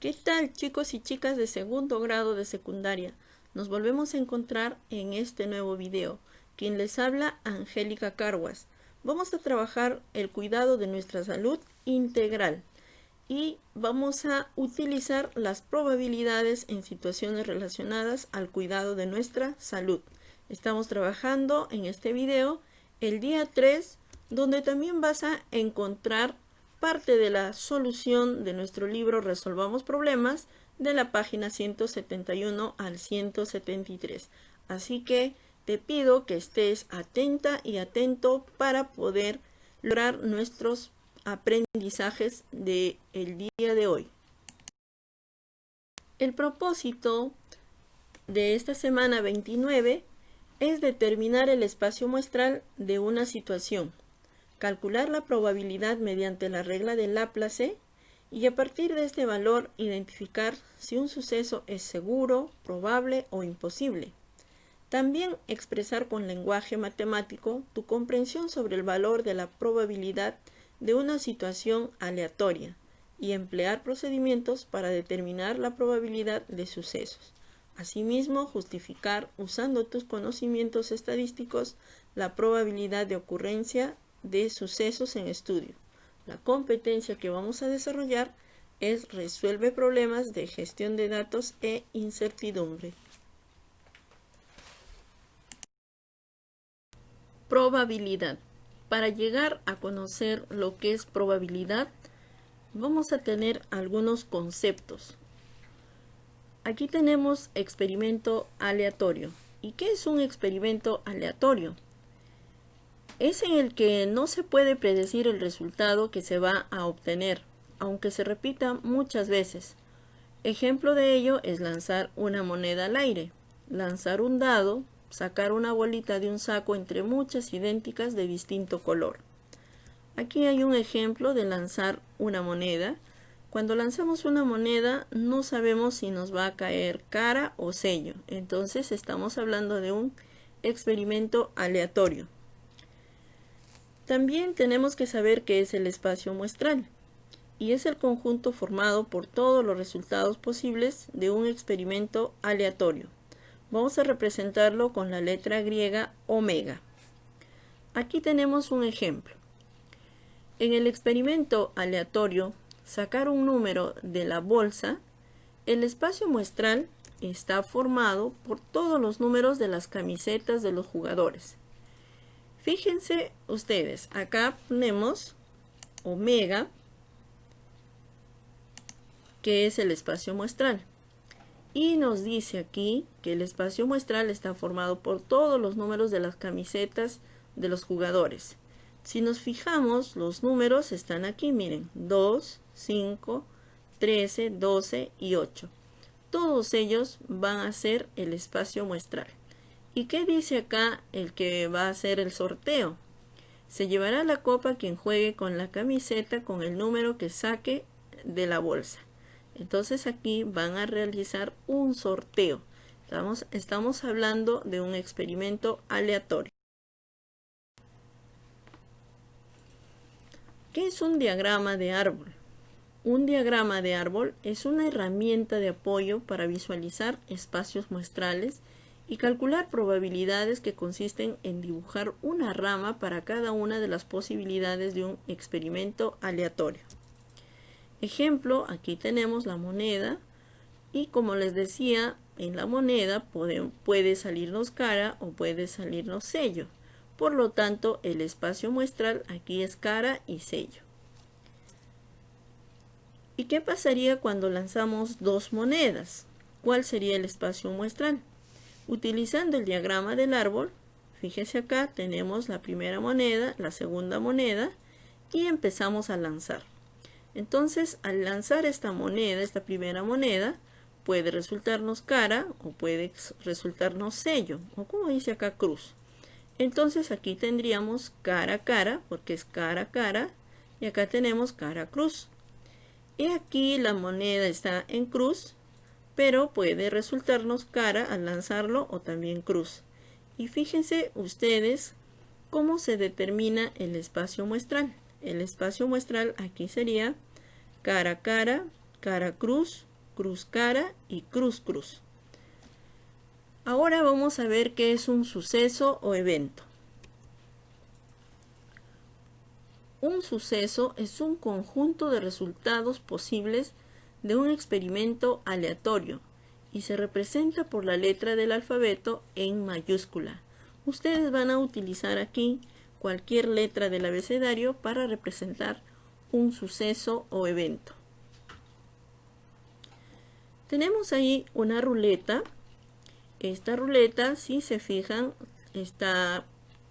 ¿Qué tal, chicos y chicas de segundo grado de secundaria? Nos volvemos a encontrar en este nuevo video. Quien les habla, Angélica Carguas. Vamos a trabajar el cuidado de nuestra salud integral y vamos a utilizar las probabilidades en situaciones relacionadas al cuidado de nuestra salud. Estamos trabajando en este video el día 3, donde también vas a encontrar parte de la solución de nuestro libro Resolvamos Problemas, de la página 171 al 173. Así que te pido que estés atenta y atento para poder lograr nuestros aprendizajes del día de hoy. El propósito de esta semana 29 es determinar el espacio muestral de una situación, calcular la probabilidad mediante la regla de Laplace y a partir de este valor identificar si un suceso es seguro, probable o imposible. También expresar con lenguaje matemático tu comprensión sobre el valor de la probabilidad de una situación aleatoria y emplear procedimientos para determinar la probabilidad de sucesos. Asimismo, justificar usando tus conocimientos estadísticos la probabilidad de ocurrencia de sucesos en estudio. La competencia que vamos a desarrollar es resuelve problemas de gestión de datos e incertidumbre. Probabilidad. Para llegar a conocer lo que es probabilidad, vamos a tener algunos conceptos. Aquí tenemos experimento aleatorio. ¿Y qué es un experimento aleatorio? Es en el que no se puede predecir el resultado que se va a obtener, aunque se repita muchas veces. Ejemplo de ello es lanzar una moneda al aire, lanzar un dado, sacar una bolita de un saco entre muchas idénticas de distinto color. Aquí hay un ejemplo de lanzar una moneda. Cuando lanzamos una moneda no sabemos si nos va a caer cara o sello, entonces estamos hablando de un experimento aleatorio. También tenemos que saber qué es el espacio muestral, y es el conjunto formado por todos los resultados posibles de un experimento aleatorio. Vamos a representarlo con la letra griega omega. Aquí tenemos un ejemplo. En el experimento aleatorio, sacar un número de la bolsa, el espacio muestral está formado por todos los números de las camisetas de los jugadores. Fíjense ustedes, acá ponemos omega, que es el espacio muestral. Y nos dice aquí que el espacio muestral está formado por todos los números de las camisetas de los jugadores. Si nos fijamos, los números están aquí, miren, 2, 5, 13, 12 y 8. Todos ellos van a ser el espacio muestral. ¿Y qué dice acá el que va a hacer el sorteo? Se llevará la copa quien juegue con la camiseta con el número que saque de la bolsa. Entonces aquí van a realizar un sorteo. Estamos hablando de un experimento aleatorio. ¿Qué es un diagrama de árbol? Un diagrama de árbol es una herramienta de apoyo para visualizar espacios muestrales y calcular probabilidades que consisten en dibujar una rama para cada una de las posibilidades de un experimento aleatorio. Ejemplo, aquí tenemos la moneda y como les decía, en la moneda puede salirnos cara o puede salirnos sello. Por lo tanto, el espacio muestral aquí es cara y sello. ¿Y qué pasaría cuando lanzamos dos monedas? ¿Cuál sería el espacio muestral? Utilizando el diagrama del árbol, fíjese acá, tenemos la primera moneda, la segunda moneda y empezamos a lanzar. Entonces, al lanzar esta moneda, esta primera moneda, puede resultarnos cara o puede resultarnos sello, o como dice acá, cruz. Entonces aquí tendríamos cara cara, porque es cara cara, y acá tenemos cara cruz. Y aquí la moneda está en cruz, pero puede resultarnos cara al lanzarlo o también cruz. Y fíjense ustedes cómo se determina el espacio muestral. El espacio muestral aquí sería cara cara, cara cruz cruz cara y cruz cruz. Ahora vamos a ver qué es un suceso o evento. Un suceso es un conjunto de resultados posibles de un experimento aleatorio y se representa por la letra del alfabeto en mayúscula. Ustedes van a utilizar aquí cualquier letra del abecedario para representar un suceso o evento. Tenemos ahí una ruleta. Esta ruleta, si se fijan, está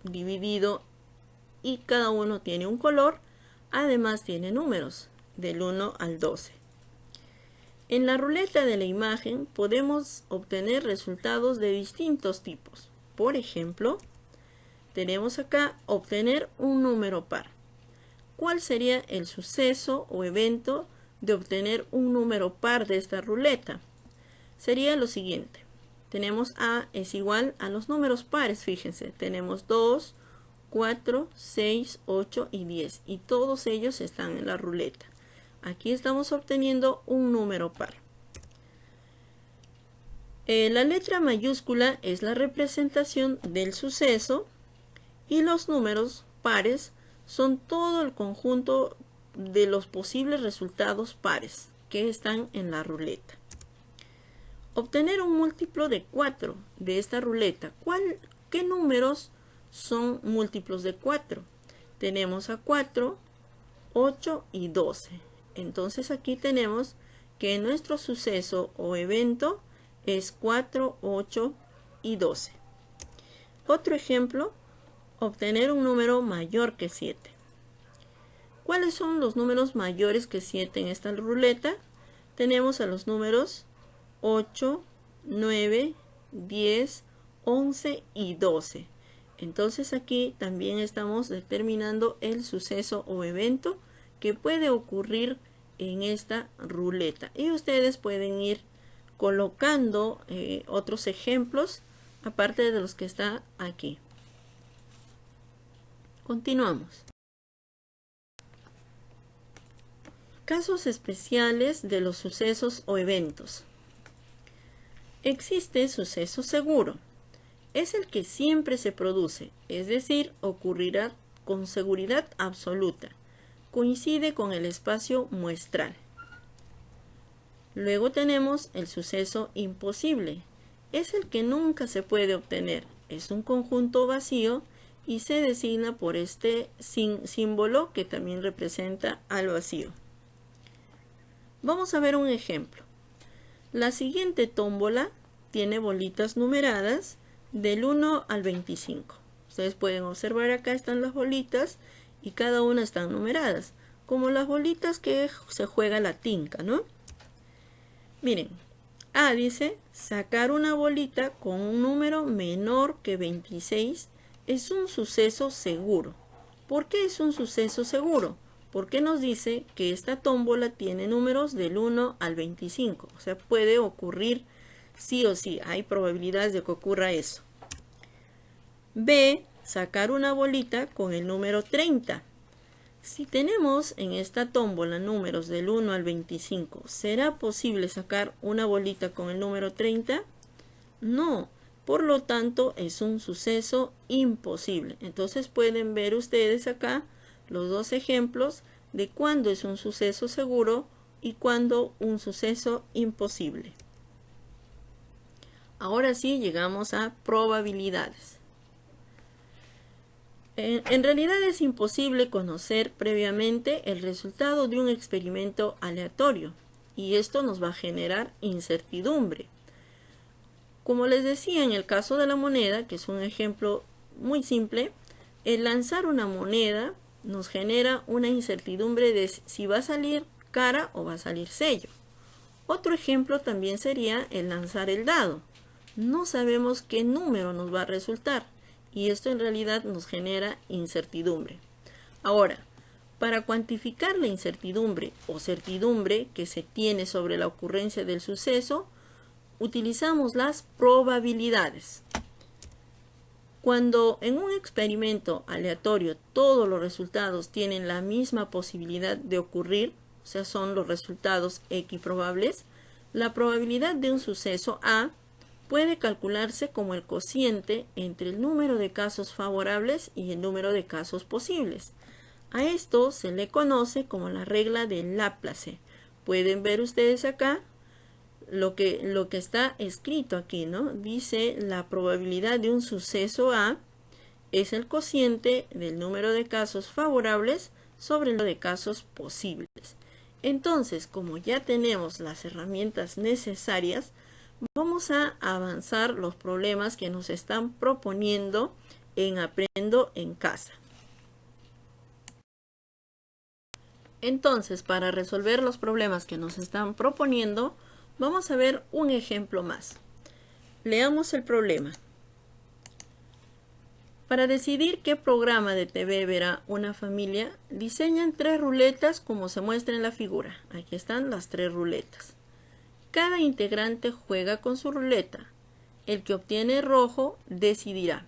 dividido y cada uno tiene un color. Además tiene números del 1 al 12. En la ruleta de la imagen podemos obtener resultados de distintos tipos. Por ejemplo, tenemos acá obtener un número par. ¿Cuál sería el suceso o evento de obtener un número par de esta ruleta? Sería lo siguiente. Tenemos A es igual a los números pares, fíjense. Tenemos 2, 4, 6, 8 y 10. Y todos ellos están en la ruleta. Aquí estamos obteniendo un número par. La letra mayúscula es la representación del suceso y los números pares son todo el conjunto de los posibles resultados pares que están en la ruleta. Obtener un múltiplo de 4 de esta ruleta. ¿Qué números son múltiplos de 4? Tenemos a 4, 8 y 12. Entonces aquí tenemos que nuestro suceso o evento es 4, 8 y 12. Otro ejemplo, obtener un número mayor que 7. ¿Cuáles son los números mayores que 7 en esta ruleta? Tenemos a los números 8, 9, 10, 11 y 12. Entonces aquí también estamos determinando el suceso o evento que puede ocurrir en esta ruleta. Y ustedes pueden ir colocando otros ejemplos aparte de los que está aquí. Continuamos. Casos especiales de los sucesos o eventos. Existe suceso seguro. Es el que siempre se produce, es decir, ocurrirá con seguridad absoluta. Coincide con el espacio muestral. Luego tenemos el suceso imposible. Es el que nunca se puede obtener. Es un conjunto vacío y se designa por este símbolo que también representa al vacío. Vamos a ver un ejemplo. La siguiente tómbola tiene bolitas numeradas del 1 al 25. Ustedes pueden observar acá están las bolitas y cada una están numeradas, como las bolitas que se juega la tinca, ¿no? Miren, A dice, sacar una bolita con un número menor que 26 es un suceso seguro. ¿Por qué es un suceso seguro? Porque nos dice que esta tómbola tiene números del 1 al 25. O sea, puede ocurrir sí o sí. Hay probabilidades de que ocurra eso. B, sacar una bolita con el número 30. Si tenemos en esta tómbola números del 1 al 25, ¿será posible sacar una bolita con el número 30? No. Por lo tanto, es un suceso imposible. Entonces pueden ver ustedes acá los dos ejemplos de cuándo es un suceso seguro y cuándo un suceso imposible. Ahora sí llegamos a probabilidades. En realidad es imposible conocer previamente el resultado de un experimento aleatorio y esto nos va a generar incertidumbre. Como les decía en el caso de la moneda, que es un ejemplo muy simple, el lanzar una moneda nos genera una incertidumbre de si va a salir cara o va a salir sello. Otro ejemplo también sería el lanzar el dado. No sabemos qué número nos va a resultar y esto en realidad nos genera incertidumbre. Ahora, para cuantificar la incertidumbre o certidumbre que se tiene sobre la ocurrencia del suceso, utilizamos las probabilidades. Cuando en un experimento aleatorio todos los resultados tienen la misma posibilidad de ocurrir, o sea, son los resultados equiprobables, La probabilidad de un suceso A puede calcularse como el cociente entre el número de casos favorables y el número de casos posibles. A esto se le conoce como la regla de Laplace. Pueden ver ustedes acá lo que está escrito aquí, ¿no? Dice la probabilidad de un suceso A es el cociente del número de casos favorables sobre el número de casos posibles. Entonces, como ya tenemos las herramientas necesarias, vamos a avanzar los problemas que nos están proponiendo en Aprendo en Casa. Entonces, para resolver los problemas que nos están proponiendo, vamos a ver un ejemplo más. Leamos el problema. Para decidir qué programa de TV verá una familia, diseñan 3 ruletas como se muestra en la figura. Aquí están las 3 ruletas. Cada integrante juega con su ruleta. El que obtiene rojo decidirá.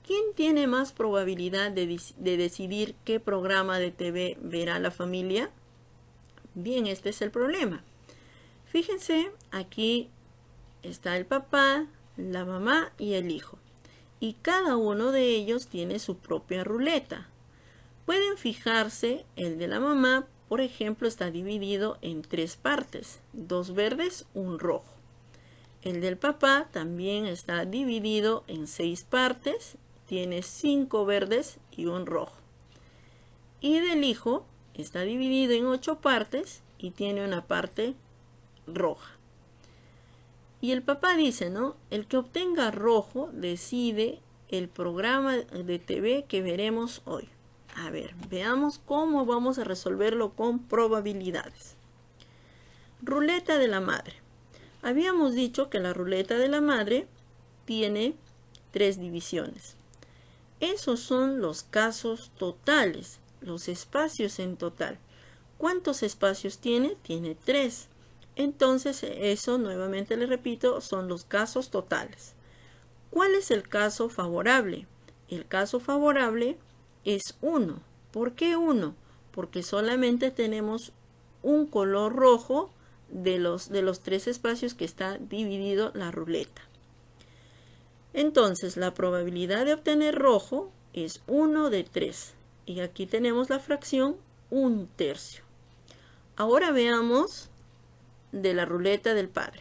¿Quién tiene más probabilidad de decidir qué programa de TV verá la familia? Bien, este es el problema. Fíjense, aquí está el papá, la mamá y el hijo. Y cada uno de ellos tiene su propia ruleta. Pueden fijarse, el de la mamá, por ejemplo, está dividido en 3 partes, 2 verdes, 1 rojo. El del papá también está dividido en 6 partes, tiene 5 verdes y 1 rojo. Y del hijo está dividido en 8 partes y tiene una parte roja. Y el papá dice, ¿no? El que obtenga rojo decide el programa de TV que veremos hoy. A ver, veamos cómo vamos a resolverlo con probabilidades. Ruleta de la madre. Habíamos dicho que la ruleta de la madre tiene 3 divisiones. Esos son los casos totales, los espacios en total. ¿Cuántos espacios tiene? Tiene 3. Entonces, eso, nuevamente le repito, son los casos totales. ¿Cuál es el caso favorable? El caso favorable es 1. ¿Por qué 1? Porque solamente tenemos un color rojo de los 3 espacios que está dividido la ruleta. Entonces, la probabilidad de obtener rojo es 1 de 3. Y aquí tenemos la fracción 1/3. Ahora veamos de la ruleta del padre.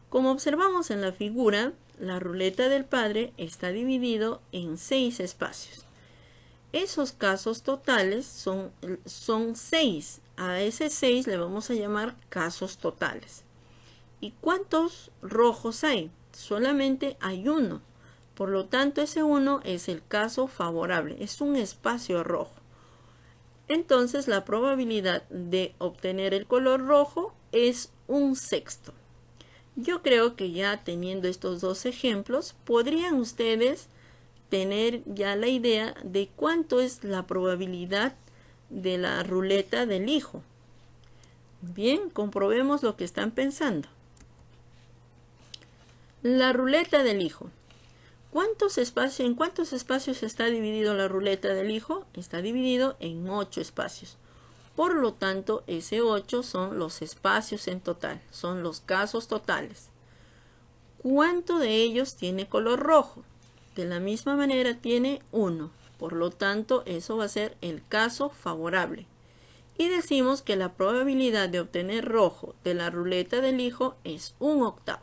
Como observamos en la figura, la ruleta del padre está dividido en 6 espacios. Esos casos totales son 6. A ese 6 le vamos a llamar casos totales. ¿Y cuántos rojos hay? Solamente hay 1. Por lo tanto, ese 1 es el caso favorable. Es un espacio rojo. Entonces, la probabilidad de obtener el color rojo es 1/6. Yo creo que ya teniendo estos 2 ejemplos, podrían ustedes tener ya la idea de cuánto es la probabilidad de la ruleta del hijo. Bien, comprobemos lo que están pensando. La ruleta del hijo. ¿En cuántos espacios está dividido la ruleta del hijo? Está dividido en 8 espacios. Por lo tanto, ese 8 son los espacios en total, son los casos totales. ¿Cuánto de ellos tiene color rojo? De la misma manera tiene 1. Por lo tanto, eso va a ser el caso favorable. Y decimos que la probabilidad de obtener rojo de la ruleta del hijo es 1/8.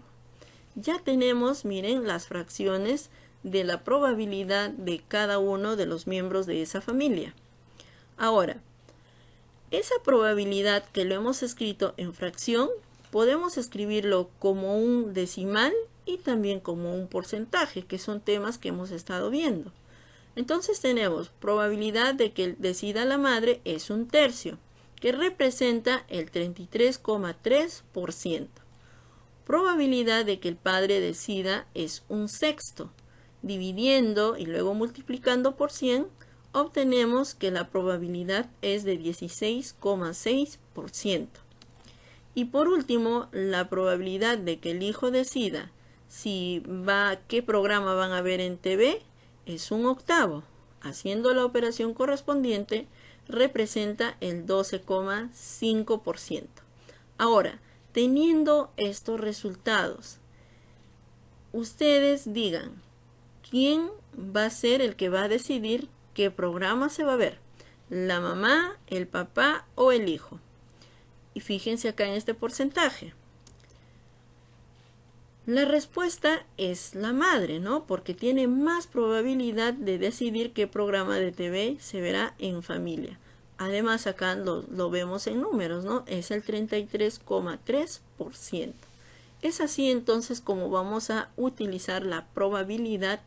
Ya tenemos, miren, las fracciones de la probabilidad de cada uno de los miembros de esa familia. Ahora, esa probabilidad que lo hemos escrito en fracción, podemos escribirlo como un decimal y también como un porcentaje, que son temas que hemos estado viendo. Entonces tenemos probabilidad de que decida la madre es 1/3, que representa el 33,3%. Probabilidad de que el padre decida es 1/6. Dividiendo y luego multiplicando por 100, obtenemos que la probabilidad es de 16,6%. Y por último, la probabilidad de que el hijo decida qué programa van a ver en TV es 1/8. Haciendo la operación correspondiente, representa el 12,5%. Ahora, Teniendo estos resultados, ustedes digan, ¿quién va a ser el que va a decidir qué programa se va a ver? ¿La mamá, el papá o el hijo? Y fíjense acá en este porcentaje. La respuesta es la madre, ¿no? Porque tiene más probabilidad de decidir qué programa de TV se verá en familia. Además, acá lo vemos en números, ¿no? Es el 33,3%. Es así entonces como vamos a utilizar la probabilidad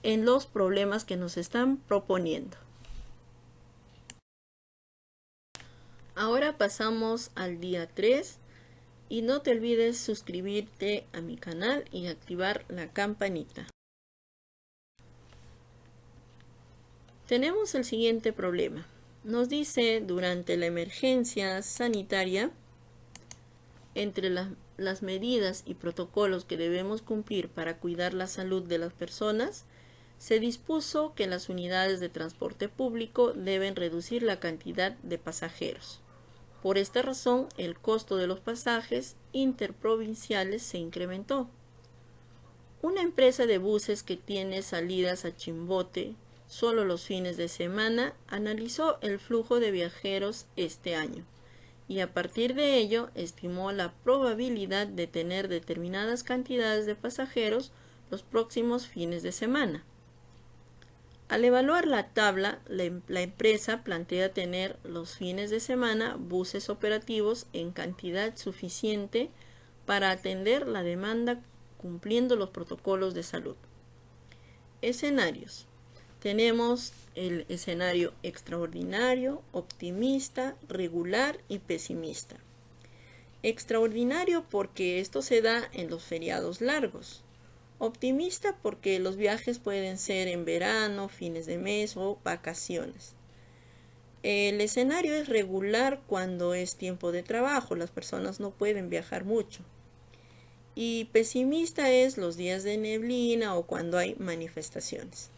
en los problemas que nos están proponiendo. Ahora pasamos al día 3. Y no te olvides suscribirte a mi canal y activar la campanita. Tenemos el siguiente problema. Nos dice, durante la emergencia sanitaria, entre las medidas y protocolos que debemos cumplir para cuidar la salud de las personas, se dispuso que las unidades de transporte público deben reducir la cantidad de pasajeros. Por esta razón, el costo de los pasajes interprovinciales se incrementó. Una empresa de buses que tiene salidas a Chimbote solo los fines de semana analizó el flujo de viajeros este año y a partir de ello estimó la probabilidad de tener determinadas cantidades de pasajeros los próximos fines de semana. Al evaluar la tabla, la empresa plantea tener los fines de semana buses operativos en cantidad suficiente para atender la demanda cumpliendo los protocolos de salud. Escenarios. Tenemos el escenario extraordinario, optimista, regular y pesimista. Extraordinario porque esto se da en los feriados largos. Optimista porque los viajes pueden ser en verano, fines de mes o vacaciones. El escenario es regular cuando es tiempo de trabajo, las personas no pueden viajar mucho. Y pesimista es los días de neblina o cuando hay manifestaciones.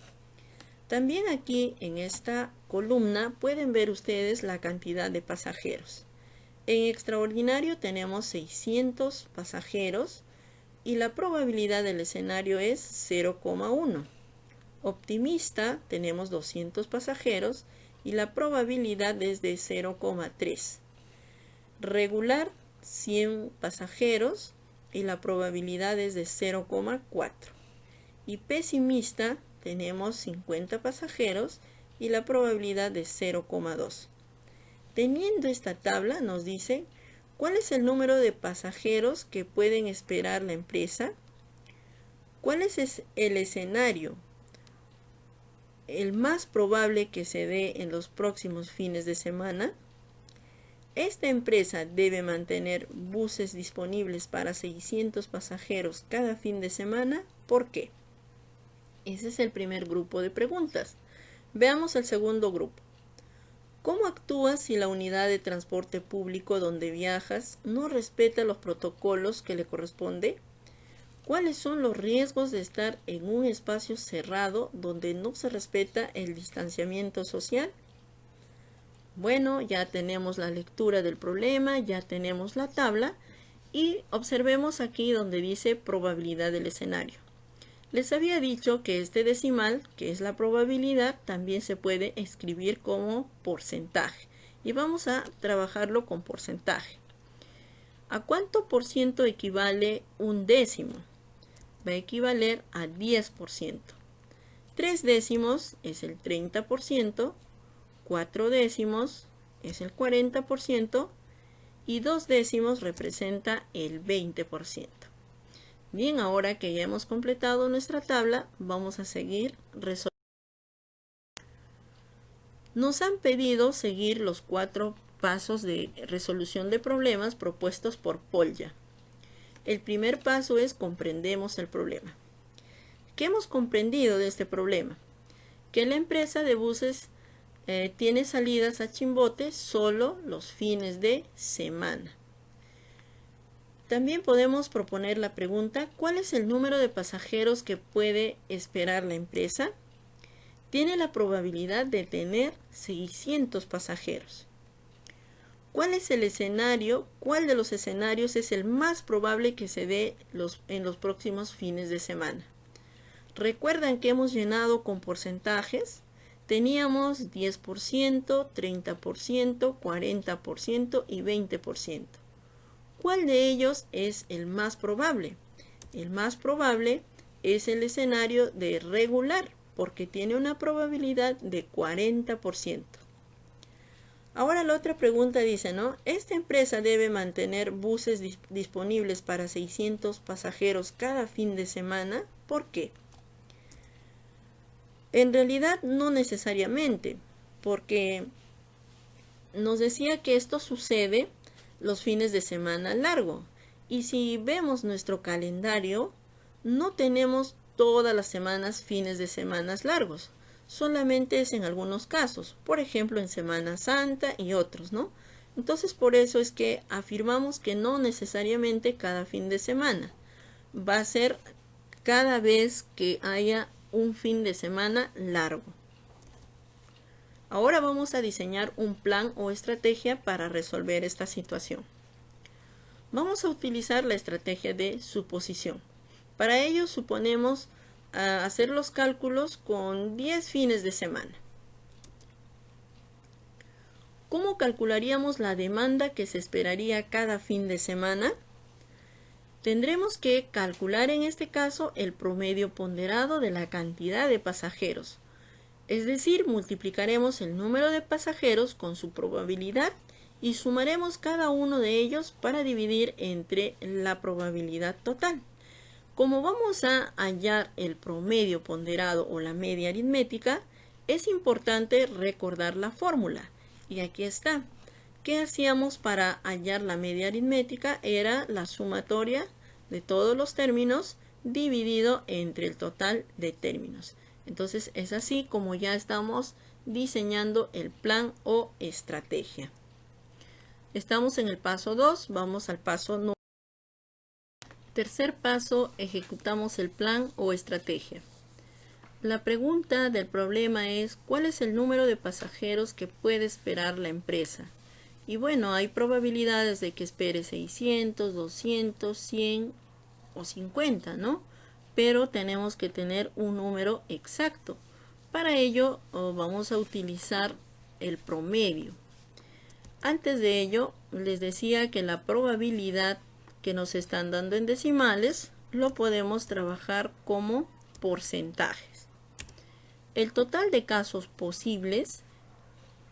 También aquí en esta columna pueden ver ustedes la cantidad de pasajeros. En extraordinario tenemos 600 pasajeros. Y la probabilidad del escenario es 0,1. Optimista tenemos 200 pasajeros y la probabilidad es de 0,3. Regular 100 pasajeros y la probabilidad es de 0,4. Y pesimista tenemos 50 pasajeros y la probabilidad de 0,2. Teniendo esta tabla nos dice ¿cuál es el número de pasajeros que pueden esperar la empresa? ¿Cuál es el escenario? El más probable que se dé en los próximos fines de semana. Esta empresa debe mantener buses disponibles para 600 pasajeros cada fin de semana. ¿Por qué? Ese es el primer grupo de preguntas. Veamos el segundo grupo. ¿Cómo actúas si la unidad de transporte público donde viajas no respeta los protocolos que le corresponde? ¿Cuáles son los riesgos de estar en un espacio cerrado donde no se respeta el distanciamiento social? Bueno, ya tenemos la lectura del problema, ya tenemos la tabla y observemos aquí donde dice probabilidad del escenario. Les había dicho que este decimal, que es la probabilidad, también se puede escribir como porcentaje. Y vamos a trabajarlo con porcentaje. ¿A cuánto por ciento equivale un décimo? Va a equivaler a 10%. 3 décimos es el 30%, 4 décimos es el 40% y 2 décimos representa el 20%. Bien, ahora que ya hemos completado nuestra tabla, vamos a seguir resolviendo. Nos han pedido seguir los 4 pasos de resolución de problemas propuestos por Polya. El primer paso es comprendemos el problema. ¿Qué hemos comprendido de este problema? Que la empresa de buses tiene salidas a Chimbote solo los fines de semana. También podemos proponer la pregunta, ¿cuál es el número de pasajeros que puede esperar la empresa? Tiene la probabilidad de tener 600 pasajeros. ¿Cuál es el escenario? ¿Cuál de los escenarios es el más probable que se dé en los próximos fines de semana? Recuerdan que hemos llenado con porcentajes. Teníamos 10%, 30%, 40% y 20%. ¿Cuál de ellos es el más probable? El más probable es el escenario de regular, porque tiene una probabilidad de 40%. Ahora la otra pregunta dice, ¿no? Esta empresa debe mantener buses disponibles para 600 pasajeros cada fin de semana. ¿Por qué? En realidad no necesariamente, porque nos decía que esto sucede los fines de semana largo. Y si vemos nuestro calendario, no tenemos todas las semanas fines de semanas largos. Solamente es en algunos casos, por ejemplo en Semana Santa y otros, ¿no? Entonces por eso es que afirmamos que no necesariamente cada fin de semana. Va a ser cada vez que haya un fin de semana largo. Ahora vamos a diseñar un plan o estrategia para resolver esta situación. Vamos a utilizar la estrategia de suposición. Para ello suponemos hacer los cálculos con 10 fines de semana. ¿Cómo calcularíamos la demanda que se esperaría cada fin de semana? Tendremos que calcular en este caso el promedio ponderado de la cantidad de pasajeros. Es decir, multiplicaremos el número de pasajeros con su probabilidad y sumaremos cada uno de ellos para dividir entre la probabilidad total. Como vamos a hallar el promedio ponderado o la media aritmética, es importante recordar la fórmula. Y aquí está. ¿Qué hacíamos para hallar la media aritmética? Era la sumatoria de todos los términos dividido entre el total de términos. Entonces es así como ya estamos diseñando el plan o estrategia. Estamos en el paso 2, vamos al paso 9. Tercer paso, ejecutamos el plan o estrategia. La pregunta del problema es, ¿cuál es el número de pasajeros que puede esperar la empresa? Y bueno, hay probabilidades de que espere 600, 200, 100 o 50, ¿no? Pero tenemos que tener un número exacto. Para ello vamos a utilizar el promedio. Antes de ello, les decía que la probabilidad que nos están dando en decimales lo podemos trabajar como porcentajes. El total de casos posibles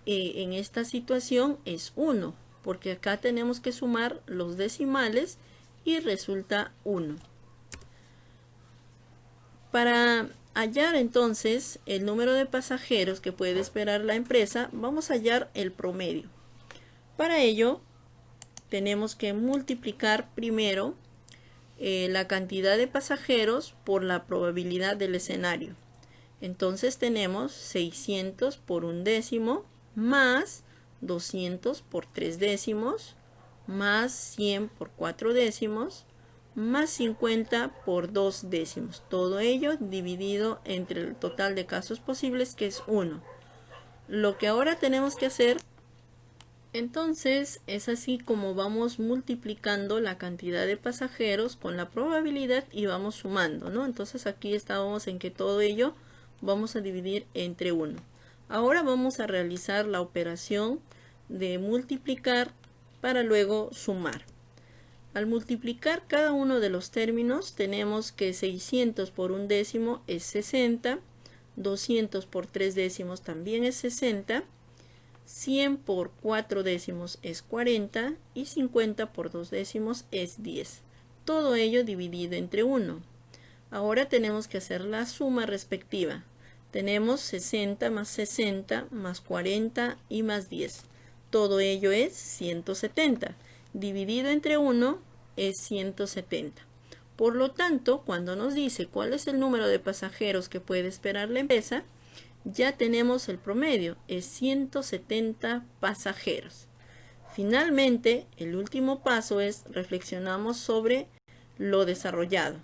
en esta situación es 1, porque acá tenemos que sumar los decimales y resulta 1. Para hallar entonces el número de pasajeros que puede esperar la empresa, vamos a hallar el promedio. Para ello, tenemos que multiplicar primero la cantidad de pasajeros por la probabilidad del escenario. Entonces tenemos 600 por un décimo más 200 por 3 décimos más 100 por 4 décimos más 50 por 2 décimos. Todo ello dividido entre el total de casos posibles, que es 1. Lo que ahora tenemos que hacer, entonces, es así como vamos multiplicando la cantidad de pasajeros con la probabilidad y vamos sumando, ¿no? Entonces aquí estábamos en que todo ello vamos a dividir entre 1. Ahora vamos a realizar la operación de multiplicar para luego sumar. Al multiplicar cada uno de los términos, tenemos que 600 por un décimo es 60, 200 por 3 décimos también es 60, 100 por 4 décimos es 40 y 50 por 2 décimos es 10. Todo ello dividido entre 1. Ahora tenemos que hacer la suma respectiva. Tenemos 60 más 60 más 40 y más 10. Todo ello es 170. Dividido entre 1 es 170. Por lo tanto, cuando nos dice cuál es el número de pasajeros que puede esperar la empresa, ya tenemos el promedio, es 170 pasajeros. Finalmente, el último paso es reflexionamos sobre lo desarrollado.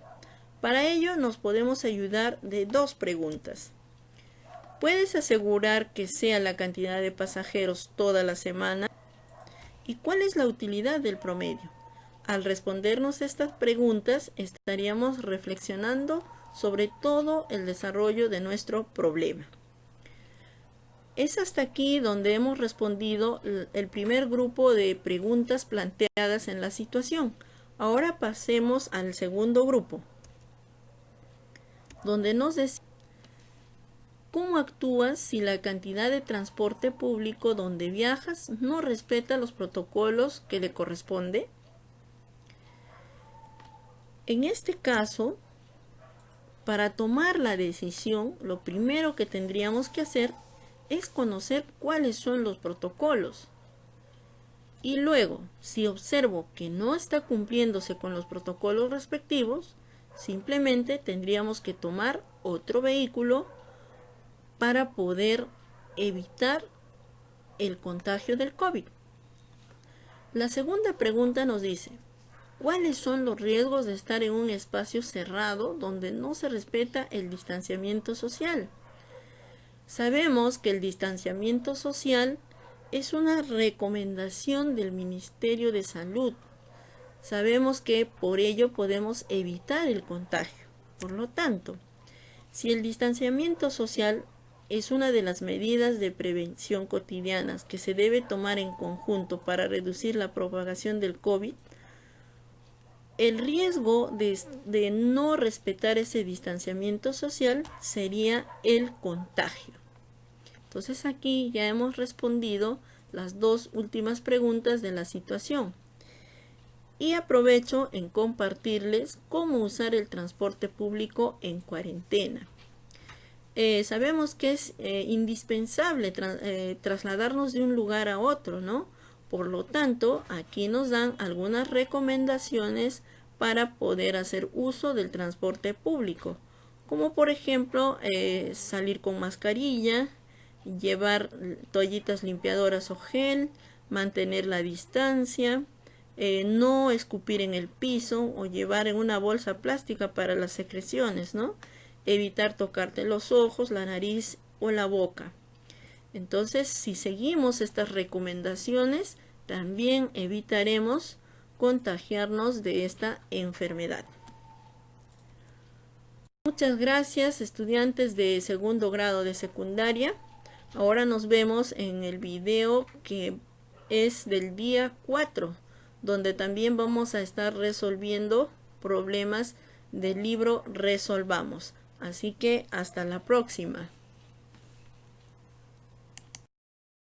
Para ello nos podemos ayudar de dos preguntas. ¿Puedes asegurar que sea la cantidad de pasajeros toda la semana? ¿Y cuál es la utilidad del promedio? Al respondernos estas preguntas, estaríamos reflexionando sobre todo el desarrollo de nuestro problema. Es hasta aquí donde hemos respondido el primer grupo de preguntas planteadas en la situación. Ahora pasemos al segundo grupo, donde nos dice: ¿cómo actúas si la cantidad de transporte público donde viajas no respeta los protocolos que le corresponde? En este caso, para tomar la decisión, lo primero que tendríamos que hacer es conocer cuáles son los protocolos. Y luego, si observo que no está cumpliéndose con los protocolos respectivos, simplemente tendríamos que tomar otro vehículo para poder evitar el contagio del COVID. La segunda pregunta nos dice: ¿cuáles son los riesgos de estar en un espacio cerrado donde no se respeta el distanciamiento social? Sabemos que el distanciamiento social es una recomendación del Ministerio de Salud. Sabemos que por ello podemos evitar el contagio. Por lo tanto, si el distanciamiento social es una de las medidas de prevención cotidianas que se debe tomar en conjunto para reducir la propagación del COVID, el riesgo de no respetar ese distanciamiento social sería el contagio. Entonces aquí ya hemos respondido las dos últimas preguntas de la situación. Y aprovecho en compartirles cómo usar el transporte público en cuarentena. Sabemos que es indispensable trasladarnos de un lugar a otro, ¿no? Por lo tanto, aquí nos dan algunas recomendaciones para poder hacer uso del transporte público, como por ejemplo salir con mascarilla, llevar toallitas limpiadoras o gel, mantener la distancia, no escupir en el piso o llevar en una bolsa plástica para las secreciones, ¿no? Evitar tocarte los ojos, la nariz o la boca. Entonces, si seguimos estas recomendaciones, también evitaremos contagiarnos de esta enfermedad. Muchas gracias, estudiantes de segundo grado de secundaria. Ahora nos vemos en el video que es del día 4, donde también vamos a estar resolviendo problemas del libro Resolvamos. Así que hasta la próxima.